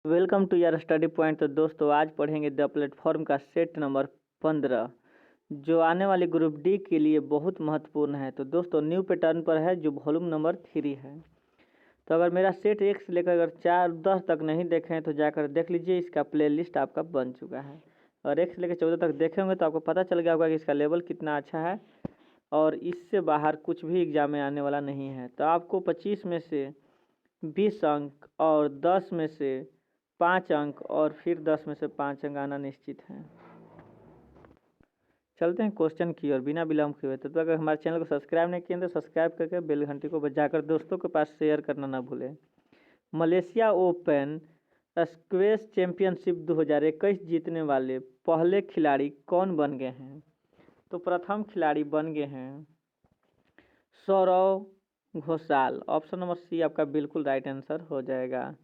Welcome to यार study point. तो दोस्तों आज पढ़ेंगे द प्लेटफॉर्म का सेट नंबर 15 जो आने वाली ग्रुप डी के लिए बहुत महत्वपूर्ण है। तो दोस्तों न्यू पैटर्न पर है जो वॉल्यूम नंबर 3 है। तो अगर मेरा सेट 1 से लेकर अगर 4-10 तक नहीं देखे हैं तो जाकर देख लीजिए, इसका प्लेलिस्ट आपका बन चुका है। और 1 से लेकर 14 तक देखे होंगे तो आपको पता चल गया होगा कि इसका लेवल कितना अच्छा है और इससे बाहर कुछ भी एग्जाम में आने वाला नहीं है। तो आपको 25 में से 20 अंक और 10 में से 5 अंक और फिर 10 में से 5 अंक आना निश्चित है। चलते हैं क्वेश्चन की और बिना विलम्ब किए हुए। तो अगर हमारे चैनल को सब्सक्राइब नहीं किए तो सब्सक्राइब करके बेल घंटी को बजाकर दोस्तों के पास शेयर करना ना भूलें। मलेशिया ओपन स्क्वैश चैंपियनशिप 2021 जीतने वाले पहले खिलाड़ी कौन बन गए हैं? तो प्रथम खिलाड़ी बन गए हैं Sourav Ghosal. Option number C आपका बिल्कुल राइट आंसर हो जाएगा।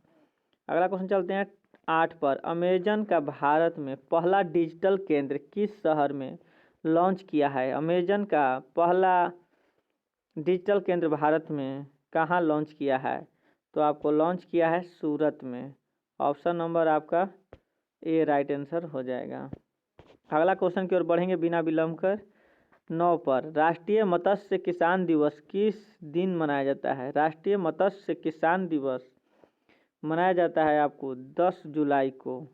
अगला क्वेश्चन चलते हैं 8 पर। अमेजन का भारत में पहला डिजिटल केंद्र किस शहर में लॉन्च किया है? अमेजन का पहला डिजिटल केंद्र भारत में कहाँ लॉन्च किया है? तो आपको लॉन्च किया है सूरत में। ऑप्शन नंबर आपका ए राइट आंसर हो जाएगा। अगला क्वेश्चन की ओर बढ़ेंगे बिना विलम्ब कर। 9 पर राष्ट्रीय मत्स्य किसान दिवस किस दिन मनाया जाता है? राष्ट्रीय मत्स्य किसान दिवस मनाया जाता है आपको 10 जुलाई को,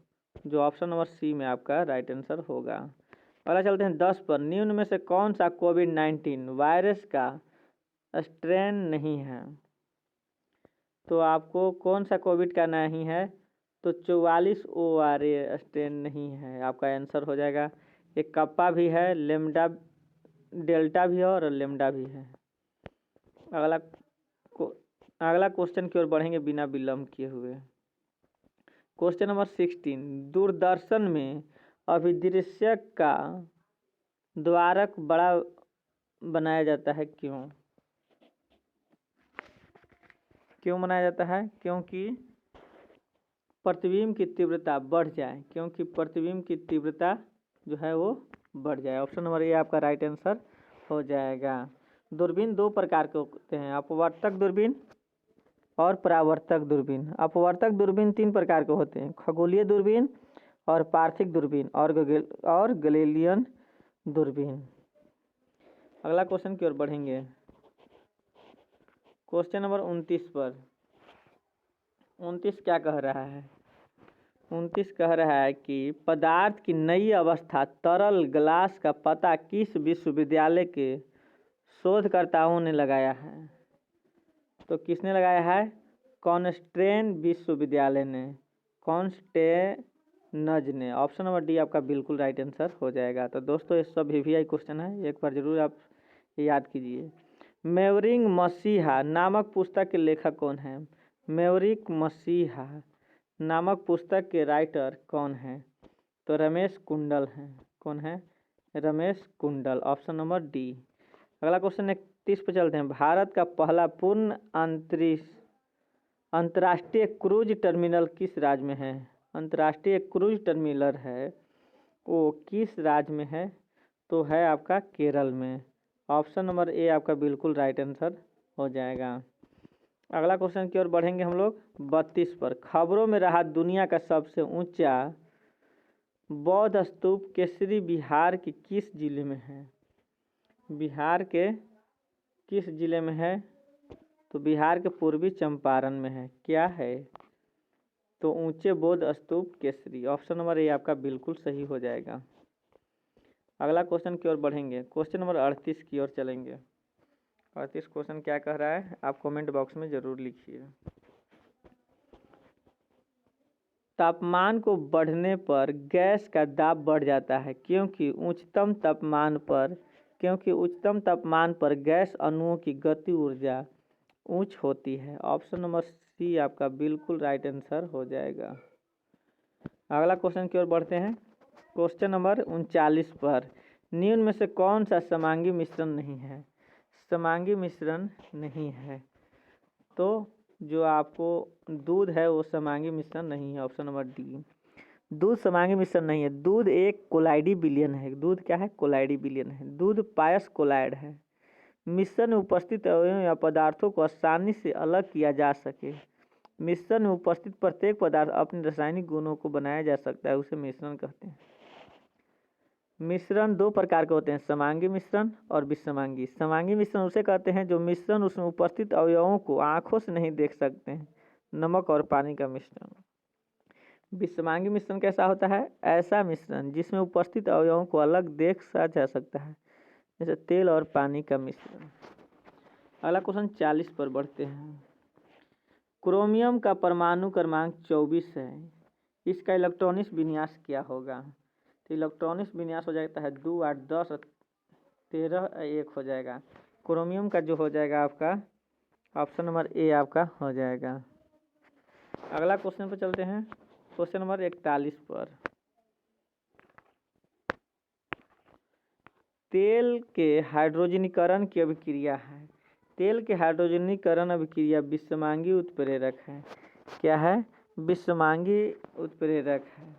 जो ऑप्शन नंबर सी में आपका राइट आंसर होगा। अगला चलते हैं 10 पर। निम्न में से कौन सा कोविड-19 वायरस का स्ट्रेन नहीं है? तो आपको कौन सा कोविड का नहीं है? तो 44 ORA स्ट्रेन नहीं है, आपका आंसर हो जाएगा। एक कप्पा भी है, लेमडा डेल्टा भी है और लेमडा भी है। अगला क्वेश्चन की ओर बढ़ेंगे बिना विलम्ब किए हुए। Question number 16। दूरदर्शन में अभिदृश्य का द्वारक बड़ा बनाया जाता है क्यों? क्यों बनाया जाता है? क्योंकि प्रतिबिंब की तीव्रता बढ़ जाए, क्योंकि प्रतिबिंब की तीव्रता जो है वो बढ़ जाए। ऑप्शन नंबर ए आपका राइट आंसर हो जाएगा। दूरबीन दो प्रकार के होते हैं, अपवर्तक दूरबीन और परावर्तक दूरबीन। अपवर्तक दूरबीन 3 प्रकार के होते हैं, खगोलीय दूरबीन और पार्थिव दूरबीन और गैलीलियन दूरबीन। अगला क्वेश्चन की ओर बढ़ेंगे। क्वेश्चन नंबर 29 पर। 29 क्या कह रहा है? 29 कह रहा है कि पदार्थ की नई अवस्था तरल ग्लास का पता किस विश्वविद्यालय के शोधकर्ताओं ने लगाया है? तो किसने लगाया है? कॉन्स्टेंज विश्वविद्यालय ने, कॉन्स्टेंज ने। ऑप्शन नंबर डी आपका बिल्कुल राइट आंसर हो जाएगा। तो दोस्तों ये सब VVI क्वेश्चन है, एक बार जरूर आप याद कीजिए। मेवरिंग मसीहा नामक पुस्तक के लेखक कौन है? मेवरिक मसीहा नामक पुस्तक के राइटर कौन है? तो रमेश कुंडल हैं। कौन है? रमेश कुंडल। Option number D. अगला क्वेश्चन 31 पे चलते हैं। भारत का पहला पूर्ण अंतर्राष्ट्रीय क्रूज टर्मिनल किस राज्य में है? अंतर्राष्ट्रीय क्रूज टर्मिनल है वो किस राज्य में है? तो है आपका केरल में। ऑप्शन नंबर ए आपका बिल्कुल राइट आंसर हो जाएगा। अगला क्वेश्चन की ओर बढ़ेंगे हम लोग 32 पर। खबरों में रहा दुनिया का सबसे ऊंचा बौद्ध स्तूप केसरी बिहार के किस जिले में है? बिहार के किस जिले में है? तो बिहार के पूर्वी चंपारण में है। क्या है? तो ऊंचे बौद्ध स्तूप केसरी। ऑप्शन नंबर ए आपका बिल्कुल सही हो जाएगा। अगला क्वेश्चन की ओर बढ़ेंगे। क्वेश्चन नंबर 38 की ओर चलेंगे। 38 क्वेश्चन क्या कह रहा है आप कमेंट बॉक्स में जरूर लिखिए। तापमान को बढ़ने पर गैस का दाब बढ़ जाता है क्योंकि उच्चतम तापमान पर गैस अणुओं की गति ऊर्जा उच्च होती है। ऑप्शन नंबर सी आपका बिल्कुल राइट आंसर हो जाएगा। अगला क्वेश्चन की ओर बढ़ते हैं। क्वेश्चन नंबर 39 पर। निम्न में से कौन सा समांगी मिश्रण नहीं है? समांगी मिश्रण नहीं है तो जो आपको दूध है वो समांगी मिश्रण नहीं है। Option number D. दूध समांगी मिश्रण नहीं है। दूध एक कोलाइडी विलयन है। दूध क्या है? कोलाइडी विलयन है। दूध पायस कोलाइड है। मिश्रण में उपस्थित अवयवों या पदार्थों को आसानी से अलग किया जा सके। मिश्रण में उपस्थित प्रत्येक पदार्थ अपने रासायनिक गुणों को बनाया जा सकता है, उसे मिश्रण कहते हैं। मिश्रण दो प्रकार के होते हैं, समांगी मिश्रण और विषमांगी। समांगी मिश्रण उसे कहते हैं जो मिश्रण उसमें उपस्थित अवयवों को आंखों से नहीं देख सकते हैं, नमक और पानी का मिश्रण। विषमांगी मिश्रण कैसा होता है? ऐसा मिश्रण जिसमें उपस्थित अवयवों को अलग देखा जा सकता है, जैसे तेल और पानी का मिश्रण। अगला क्वेश्चन 40 पर बढ़ते हैं। क्रोमियम का परमाणु क्रमांक 24 है, इसका इलेक्ट्रॉनिक विन्यास क्या होगा? तो इलेक्ट्रॉनिक विन्यास हो जाता है 2 8 10 13 1 हो जाएगा। क्रोमियम का जो हो जाएगा आपका ऑप्शन नंबर ए आपका हो जाएगा। अगला क्वेश्चन पर चलते हैं, क्वेश्चन नंबर 41 पर। तेल के हाइड्रोजनीकरण की अभिक्रिया है। तेल के हाइड्रोजनीकरण अभिक्रिया विषमांगी उत्प्रेरक है। क्या है? विषमांगी उत्प्रेरक है।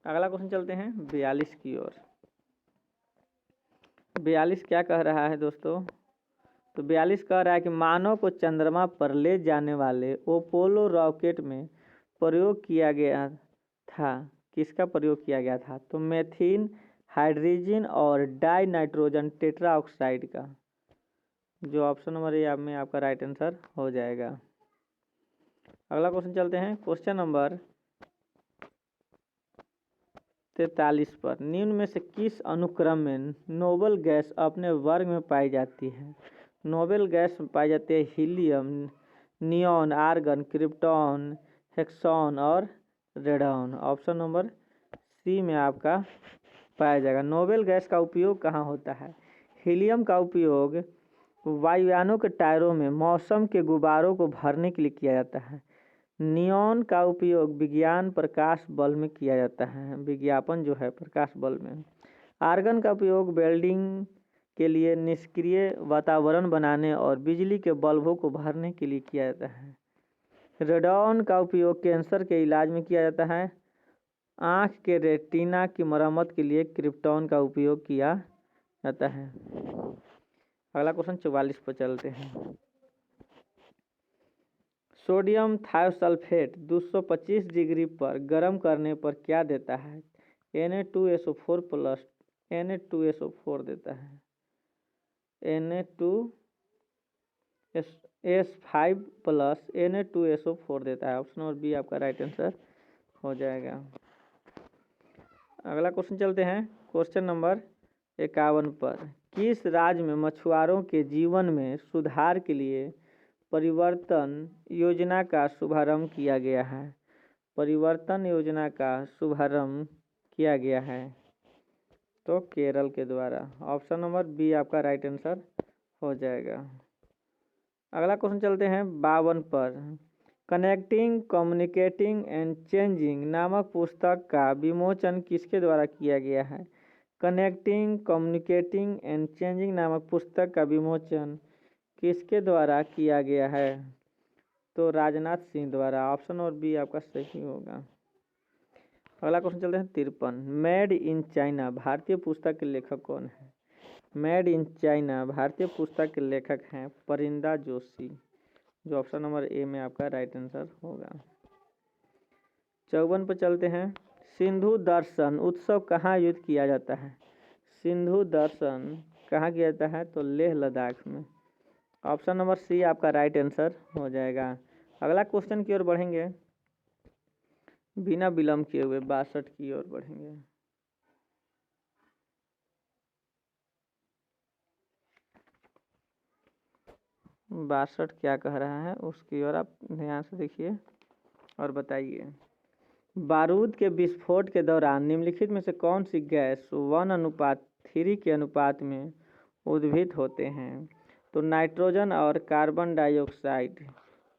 अगला क्वेश्चन चलते हैं 42 की ओर। 42 क्या कह रहा है दोस्तों? तो 42 कह रहा है कि मानव को चंद्रमा पर ले जाने वाले अपोलो रॉकेट में प्रयोग किया गया था। किसका प्रयोग किया गया था? तो मेथिन, हाइड्रोजन और डाई नाइट्रोजन टेट्रा ऑक्साइड का, जो ऑप्शन नंबर ए में आपका राइट आंसर हो जाएगा। अगला क्वेश्चन चलते हैं, क्वेश्चन नंबर 43 पर। निम्न में से किस अनुक्रम में नोबल गैस अपने वर्ग में पाई जाती है? नोबल गैस में पाई जाती है हीलियम, नियॉन, आर्गन, क्रिप्टॉन, हेक्सॉन और रेडॉन। ऑप्शन नंबर सी में आपका पाया जाएगा। नोबल गैस का उपयोग कहाँ होता है? हीलियम का उपयोग वायुयानों के टायरों में मौसम के गुब्बारों को भरने के लिए किया जाता है। नियॉन का उपयोग विज्ञान प्रकाश बल्ब में किया जाता है, विज्ञापन जो है प्रकाश बल्ब में। आर्गन का उपयोग वेल्डिंग के लिए, निष्क्रिय वातावरण बनाने और बिजली के बल्बों को भरने के लिए किया जाता है। रेडॉन का उपयोग कैंसर के इलाज में किया जाता है। आँख के रेटिना की मरम्मत के लिए क्रिप्टॉन का उपयोग किया जाता है। अगला क्वेश्चन 44 पर चलते हैं। सोडियम थायोसल्फेट 225 डिग्री पर गर्म करने पर क्या देता है? Na2SO4 प्लस Na2SO4 देता है। Na2S5 प्लस Na2SO4 देता है। ऑप्शन नंबर बी आपका राइट आंसर हो जाएगा। अगला क्वेश्चन चलते हैं, क्वेश्चन नंबर 51 पर। किस राज्य में मछुआरों के जीवन में सुधार के लिए परिवर्तन योजना का शुभारंभ किया गया है? परिवर्तन योजना का शुभारंभ किया गया है तो केरल के द्वारा। ऑप्शन नंबर बी आपका राइट आंसर हो जाएगा। अगला क्वेश्चन चलते हैं 52 पर। कनेक्टिंग, कम्युनिकेटिंग एंड चेंजिंग नामक पुस्तक का विमोचन किसके द्वारा किया गया है? कनेक्टिंग, कम्युनिकेटिंग एंड चेंजिंग नामक पुस्तक का विमोचन किसके द्वारा किया गया है? तो राजनाथ सिंह द्वारा। ऑप्शन और बी आपका सही होगा। अगला क्वेश्चन चलते हैं 53। मेड इन चाइना भारतीय पुस्तक के लेखक कौन है? मेड इन चाइना भारतीय पुस्तक के लेखक हैं परिंदा जोशी, जो ऑप्शन नंबर ए में आपका राइट आंसर होगा। 54 पर चलते हैं। सिंधु दर्शन उत्सव कहाँ आयोजित किया जाता है? सिंधु दर्शन कहाँ किया जाता है? तो लेह लद्दाख में। ऑप्शन नंबर सी आपका राइट आंसर हो जाएगा। अगला क्वेश्चन की ओर बढ़ेंगे, बिना विलंब किए हुए 62 की ओर बढ़ेंगे। बासठ क्या कह रहा है उसकी ओर आप ध्यान से देखिए और बताइए। बारूद के विस्फोट के दौरान निम्नलिखित में से कौन सी गैस 1:3 के अनुपात में उद्भूत होते हैं? तो नाइट्रोजन और कार्बन डाइऑक्साइड।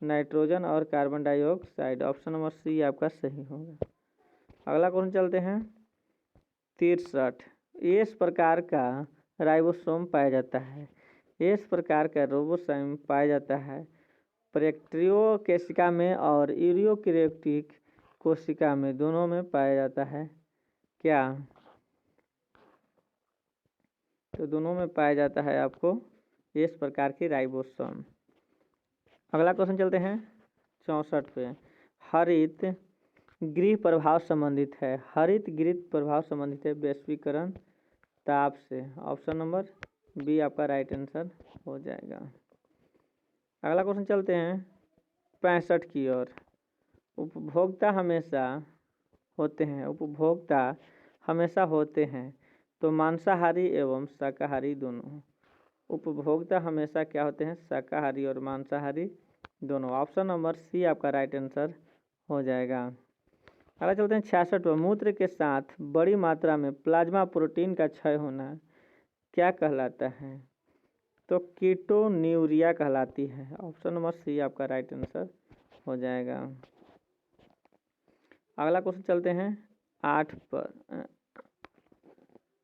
नाइट्रोजन और carbon dioxide. Option number C आपका सही होगा। अगला क्वेश्चन चलते हैं 63। इस प्रकार का राइबोसोम पाया जाता है। इस प्रकार का राइबोसोम पाया जाता है प्रोकैरियोटिक कोशिका में और यूकेरियोटिक कोशिका में, दोनों में पाया जाता है। क्या? तो दोनों में पाया जाता है आपको इस प्रकार की राइबोसोम। अगला क्वेश्चन चलते हैं 64 पे हरित गृह प्रभाव संबंधित है। हरित गृह प्रभाव संबंधित है वैश्वीकरण ताप से। ऑप्शन नंबर बी आपका राइट आंसर हो जाएगा। अगला क्वेश्चन चलते हैं 65 की ओर। उपभोक्ता हमेशा होते हैं तो मांसाहारी एवं शाकाहारी दोनों। उपभोक्ता हमेशा क्या होते हैं? शाकाहारी और मांसाहारी दोनों। ऑप्शन नंबर सी आपका राइट आंसर हो जाएगा। अगला चलते हैं 66। मूत्र के साथ बड़ी मात्रा में प्लाज्मा प्रोटीन का क्षय होना क्या कहलाता है? तो कीटोन्यूरिया कहलाती है। ऑप्शन नंबर सी आपका राइट आंसर हो जाएगा। अगला क्वेश्चन चलते हैं 8 पर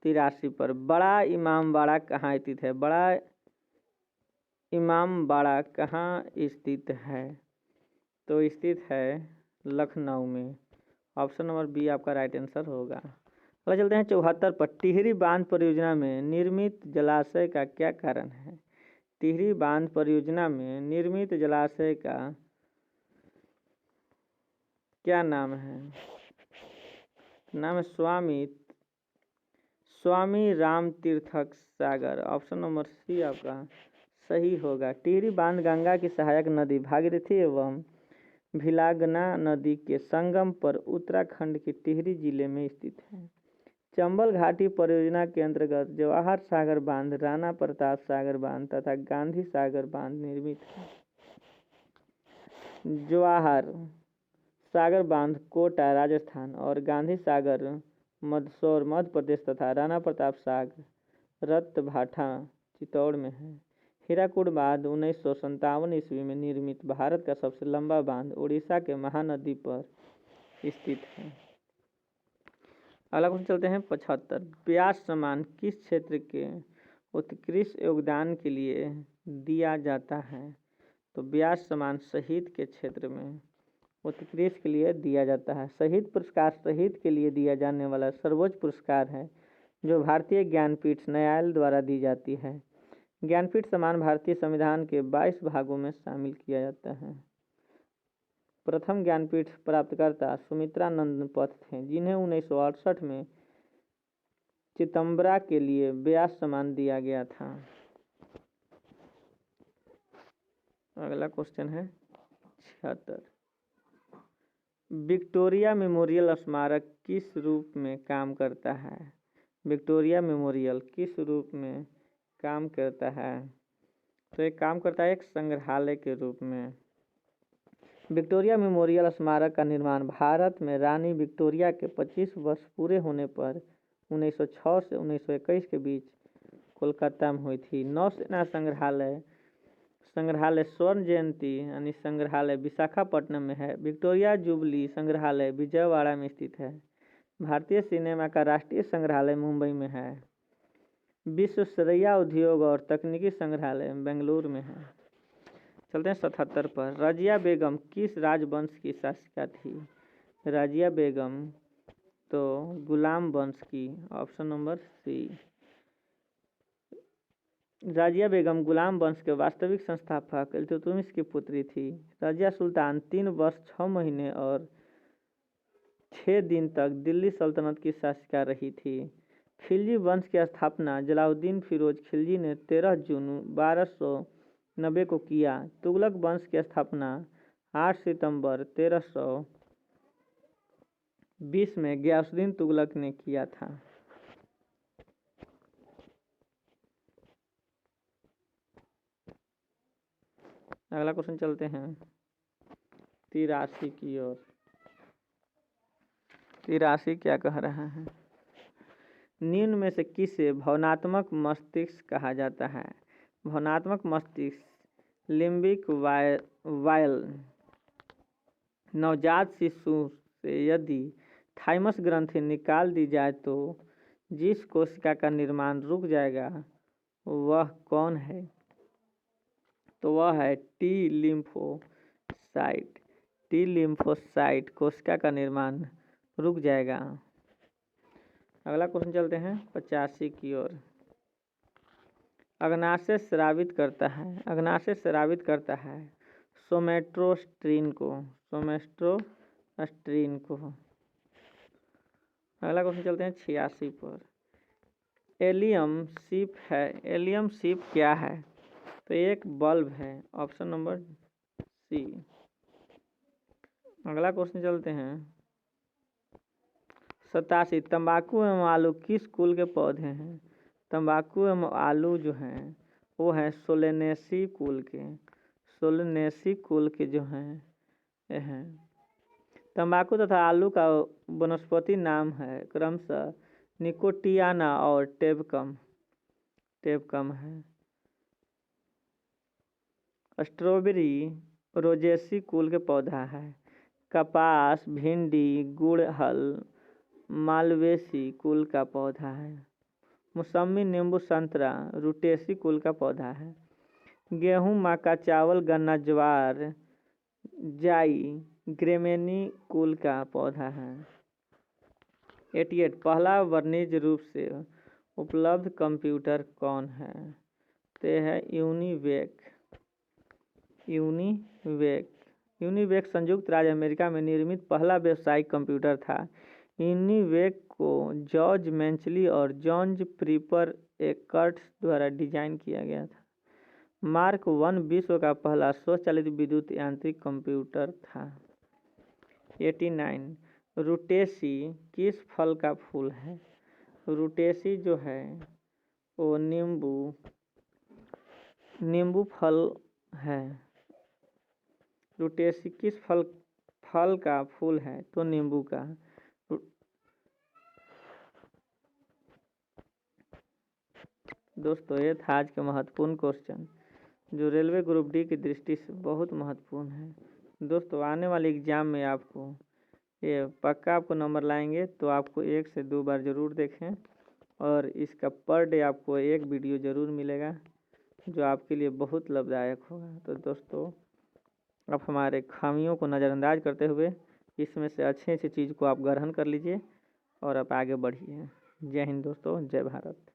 83 पर। बड़ा इमामबाड़ा कहाँ स्थित है? बड़ा इमामबाड़ा कहाँ स्थित है? तो स्थित है लखनऊ में। ऑप्शन नंबर बी आपका राइट आंसर होगा। अगला चलते हैं 74 पर। टिहरी बांध परियोजना में निर्मित जलाशय का क्या कारण है? टिहरी बांध परियोजना में निर्मित जलाशय का क्या नाम है? नाम है स्वामी राम तीर्थक सागर। ऑप्शन नंबर सी आपका सही होगा। टिहरी बांध गंगा की सहायक नदी भागीरथी एवं भिलागना नदी के संगम पर उत्तराखंड के टिहरी जिले में स्थित है। चंबल घाटी परियोजना के अंतर्गत जवाहर सागर बांध, राणा प्रताप सागर बांध तथा गांधी सागर बांध निर्मित है। जवाहर सागर बांध कोटा राजस्थान और गांधी सागर मंदसौर मध्य प्रदेश तथा राणा प्रताप सागर रतभाठा चित्तौड़ में है। हीराकुड बांध 1957 ईस्वी में निर्मित भारत का सबसे लंबा बांध उड़ीसा के महानदी पर स्थित है। अगला क्वेश्चन चलते हैं 75। व्यास सम्मान किस क्षेत्र के उत्कृष्ट योगदान के लिए दिया जाता है? तो व्यास सम्मान शहीद के क्षेत्र में उत्कृष्ट के लिए दिया जाता है। शहीद पुरस्कार शहीद के लिए दिया जाने वाला सर्वोच्च पुरस्कार है जो भारतीय ज्ञानपीठ न्यायालय द्वारा दी जाती है। ज्ञानपीठ सम्मान भारतीय संविधान के 22 भागों में शामिल किया जाता है। प्रथम ज्ञानपीठ प्राप्तकर्ता सुमित्रानंद पथ थे जिन्हें 1968 में चिदम्बरा के लिए व्यास सम्मान दिया गया था। अगला क्वेश्चन है 76। विक्टोरिया मेमोरियल स्मारक किस रूप में काम करता है? विक्टोरिया मेमोरियल किस रूप में काम करता है? तो एक काम करता है एक संग्रहालय के रूप में। विक्टोरिया मेमोरियल स्मारक का निर्माण भारत में रानी विक्टोरिया के 25 वर्ष पूरे होने पर 1906 से 1921 के बीच कोलकाता में हुई थी। नौसेना संग्रहालय स्वर्ण जयंती यानी संग्रहालय विशाखापट्टनम में है। विक्टोरिया जुबली संग्रहालय विजयवाड़ा में स्थित है। भारतीय सिनेमा का राष्ट्रीय संग्रहालय मुंबई में है। विश्वेश्वरैया उद्योग और तकनीकी संग्रहालय बेंगलुरु में है। चलते हैं 77 पर। रजिया बेगम किस राजवंश की शासिका थी? रजिया बेगम तो गुलाम वंश की। Option number C. Razia Begum गुलाम वंश के वास्तविक संस्थापक इल्तुतमिश की पुत्री थी। रजिया सुल्तान 3 वर्ष 6 महीने और 6 दिन तक दिल्ली सल्तनत की शासिका रही थी। खिलजी वंश की स्थापना जलालुद्दीन फिरोज खिलजी ने 13 जून 1290 को किया। तुगलक वंश की स्थापना 8 सितंबर 1320 में गयासुद्दीन तुगलक ने किया था। अगला क्वेश्चन चलते हैं 83 की ओर। 83 क्या कह रहा है? निम्न में से किसे भावनात्मक मस्तिष्क कहा जाता है? भावनात्मक मस्तिष्क लिम्बिक वायल नवजात शिशु से यदि थाइमस ग्रंथि निकाल दी जाए तो जिस कोशिका का निर्माण रुक जाएगा वह कौन है? तो वह है टी लिम्फोसाइट। टी लिम्फोसाइट कोशिका का निर्माण रुक जाएगा। अगला क्वेश्चन चलते हैं 85 की ओर। अग्नाशय स्रावित करता है सोमेट्रोस्ट्रीन को। अगला क्वेश्चन चलते हैं 86 पर। एलियम शिप क्या है? तो एक बल्ब है, ऑप्शन नंबर सी। अगला क्वेश्चन चलते हैं 87। तंबाकू एवं आलू किस कुल के पौधे हैं? तंबाकू एवं आलू जो हैं वो हैं सोलेनेसी कुल के जो हैं ये हैं। तंबाकू तथा आलू का वनस्पति नाम है क्रमशः निकोटियाना और टेबकम है। स्ट्रॉबेरी रोजेसी कुल के पौधा है। कपास, भिंडी, गुड़हल मालवेसी कुल का पौधा है। मौसमी, नींबू, संतरा रूटेसी कुल का पौधा है। गेहूँ, मक्का, चावल, गन्ना, ज्वार जाई ग्रेमेनी कुल का पौधा है। 88। पहला वाणिज्य रूप से उपलब्ध कंप्यूटर कौन है? तो है यूनिवेक संयुक्त राज्य अमेरिका में निर्मित पहला व्यावसायिक कंप्यूटर था। यूनिवेक को जॉर्ज मैंचली और जॉर्ज प्रिपर एकर्ट्स द्वारा डिजाइन किया गया था। मार्क 1 विश्व का पहला स्वचालित विद्युत यांत्रिक कंप्यूटर था। 89। रूटेसी किस फल का फूल है? रूटेसी जो है वो नींबू फल है। रूटेसी किस फल का फूल है? तो नींबू का। दोस्तों ये था आज का महत्वपूर्ण क्वेश्चन जो रेलवे ग्रुप डी की दृष्टि से बहुत महत्वपूर्ण है। दोस्तों आने वाले एग्जाम में आपको ये पक्का आपको नंबर लाएंगे, तो आपको 1 से 2 बार ज़रूर देखें और इसका पर डे आपको एक वीडियो ज़रूर मिलेगा जो आपके लिए बहुत लाभदायक होगा। तो दोस्तों आप हमारे खामियों को नज़रअंदाज करते हुए इसमें से अच्छी चीज़ को आप ग्रहण कर लीजिए और आप आगे बढ़िए। जय हिंद दोस्तों, जय भारत।